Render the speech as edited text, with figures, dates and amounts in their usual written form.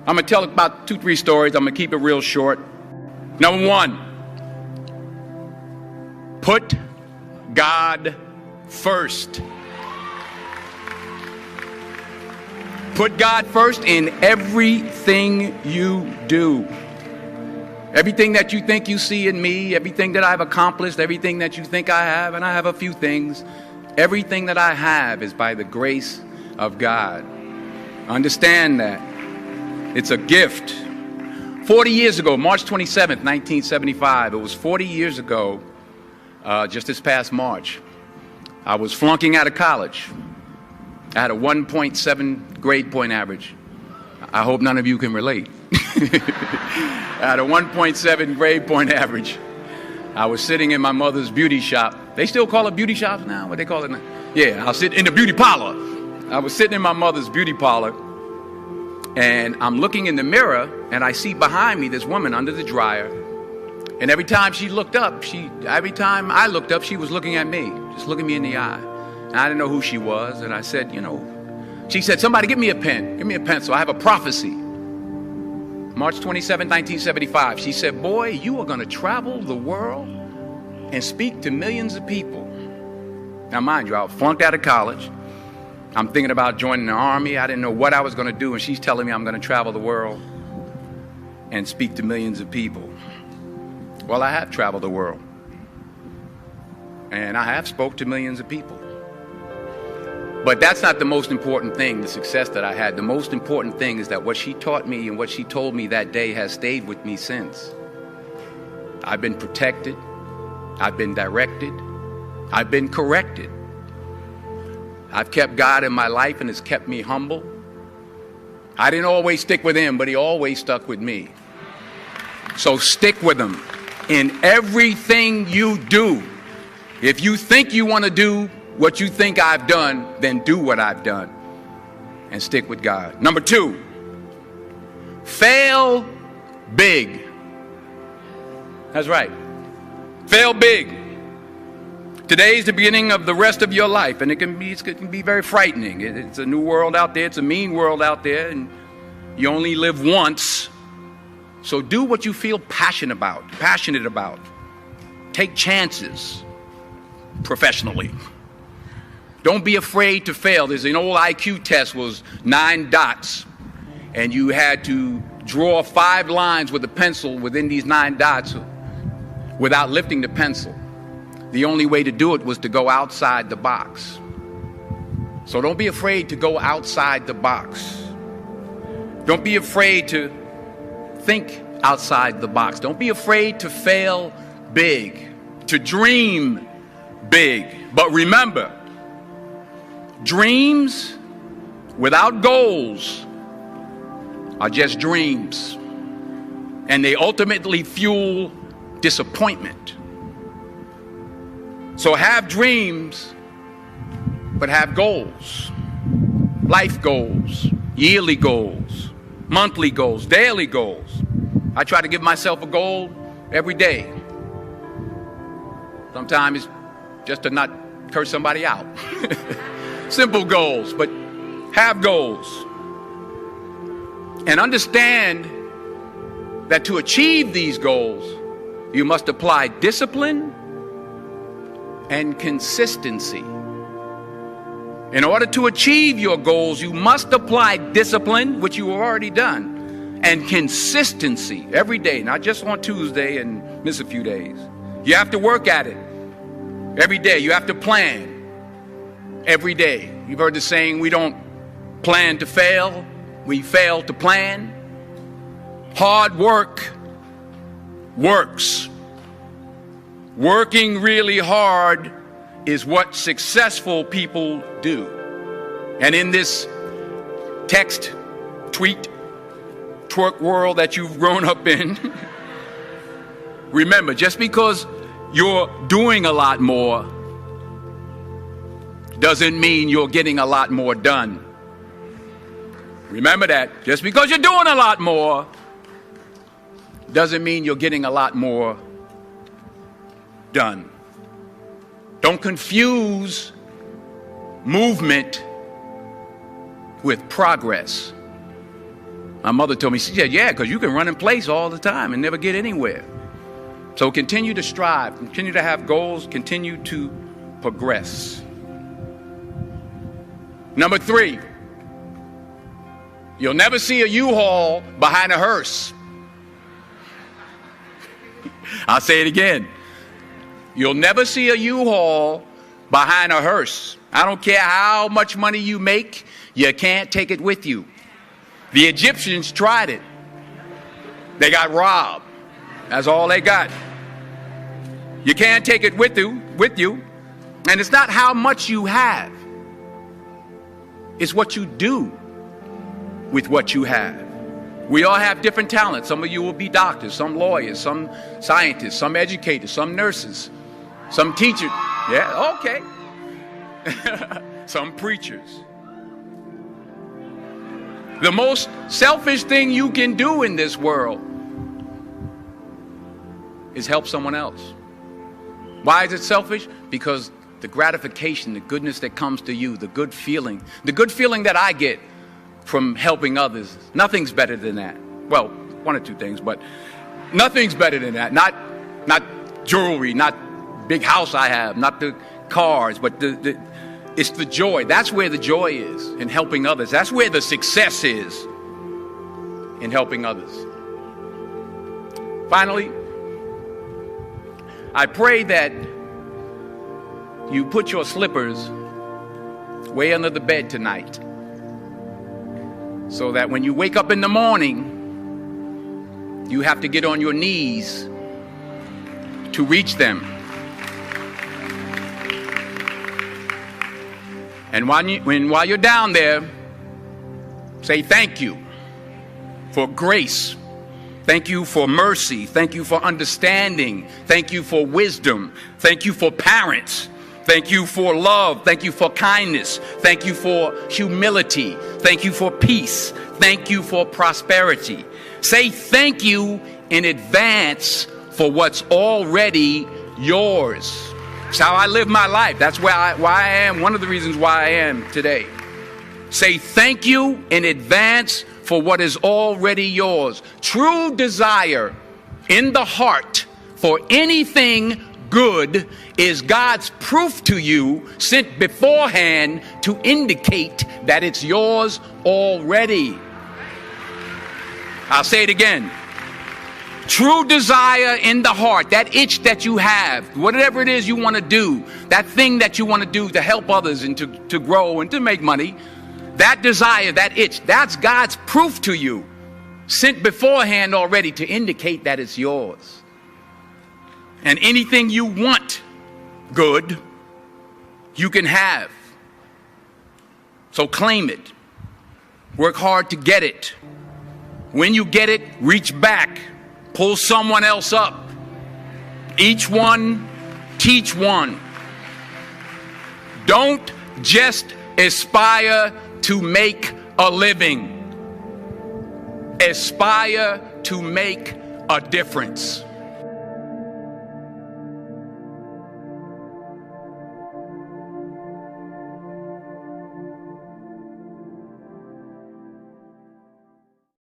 I'm going to tell about 2-3 stories. I'm going to keep it real short. Number 1, put God first. Put God first in everything you do. Everything that you think you see in me, everything that I've accomplished, everything that you think I have, and I have a few things, everything that I have is by the grace of God. Understand that. It's a gift. 40 years ago, March 27th, 1975, it was 40 years ago, just this past March, I was flunking out of college. I had a 1.7 grade point average. I hope none of you can relate. I had a 1.7 grade point average. I was sitting in my mother's beauty shop. They still call it beauty shops now? What they call it now? Yeah, I was sitting in the beauty parlor. I was sitting in my mother's beauty parlor, and I'm looking in the mirror, and I see behind me this woman under the dryer. And every time she looked up, every time I looked up, she was looking at me, just looking me in the eye. And I didn't know who she was, and I said, she said, somebody give me a pen, give me a pencil. I have a prophecy. March 27, 1975. She said, boy, you are going to travel the world and speak to millions of people. Now, mind you, I flunked out of college. I'm thinking about joining the army. I didn't know what I was going to do, and she's telling me I'm going to travel the world and speak to millions of people. Well, I have traveled the world, and I have spoke to millions of people. But that's not the most important thing, the success that I had. The most important thing is that what she taught me and what she told me that day has stayed with me since. I've been protected. I've been directed. I've been corrected. I've kept God in my life, and it's kept me humble. I didn't always stick with him, but he always stuck with me. So stick with him in everything you do. If you think you want to do what you think I've done, then do what I've done and stick with God. Number 2, fail big. That's right. Fail big. Today is the beginning of the rest of your life, and it can be very frightening. It's a new world out there. It's a mean world out there, and you only live once. So do what you feel passionate about. Take chances professionally. Don't be afraid to fail. There's an old IQ test, was 9 dots, and you had to draw 5 lines with a pencil within these 9 dots without lifting the pencil. The only way to do it was to go outside the box. So don't be afraid to go outside the box. Don't be afraid to think outside the box. Don't be afraid to fail big, to dream big. But remember, dreams without goals are just dreams, and they ultimately fuel disappointment. So have dreams, but have goals. Life goals, yearly goals, monthly goals, daily goals. I try to give myself a goal every day. Sometimes it's just to not curse somebody out. Simple goals, but have goals. And understand that to achieve these goals, you must apply discipline and consistency. In order to achieve your goals, you must apply discipline, which you have already done, and consistency every day, not just on Tuesday and miss a few days. You have to work at it every day. You have to plan every day. You've heard the saying, we don't plan to fail, we fail to plan. Hard work works. Working really hard is what successful people do. And in this text, tweet, twerk world that you've grown up in, remember, just because you're doing a lot more doesn't mean you're getting a lot more done. Remember that. Just because you're doing a lot more doesn't mean you're getting a lot more done. Don't confuse movement with progress. My mother told me, she said, yeah, because you can run in place all the time and never get anywhere. So continue to strive, continue to have goals, continue to progress. Number 3, you'll never see a U-Haul behind a hearse. I'll say it again. You'll never see a U-Haul behind a hearse. I don't care how much money you make, you can't take it with you. The Egyptians tried it. They got robbed. That's all they got. You can't take it with you. And it's not how much you have. It's what you do with what you have. We all have different talents. Some of you will be doctors, some lawyers, some scientists, some educators, some nurses, some teachers. Yeah, okay. Some preachers. The most selfish thing you can do in this world is help someone else. Why is it selfish? Because the gratification, the goodness that comes to you, the good feeling that I get from helping others, nothing's better than that. Well, one or two things, but nothing's better than that. Not jewelry, not big house I have, not the cars, but it's the joy. That's where the joy is, in helping others. That's where the success is, in helping others. Finally, I pray that you put your slippers way under the bed tonight, so that when you wake up in the morning, you have to get on your knees to reach them. And while you're down there, say thank you for grace. Thank you for mercy. Thank you for understanding. Thank you for wisdom. Thank you for parents. Thank you for love. Thank you for kindness. Thank you for humility. Thank you for peace. Thank you for prosperity. Say thank you in advance for what's already yours. It's how I live my life. That's why I am, one of the reasons why I am today. Say thank you in advance for what is already yours. True desire in the heart for anything good is God's proof to you, sent beforehand to indicate that it's yours already. I'll say it again. True desire in the heart, that itch that you have, whatever it is you want to do, that thing that you want to do to help others and to grow and to make money, that desire, that itch, that's God's proof to you, sent beforehand already to indicate that it's yours. And anything you want good, you can have. So claim it. Work hard to get it. When you get it, reach back. Pull someone else up. Each one, teach one. Don't just aspire to make a living. Aspire to make a difference.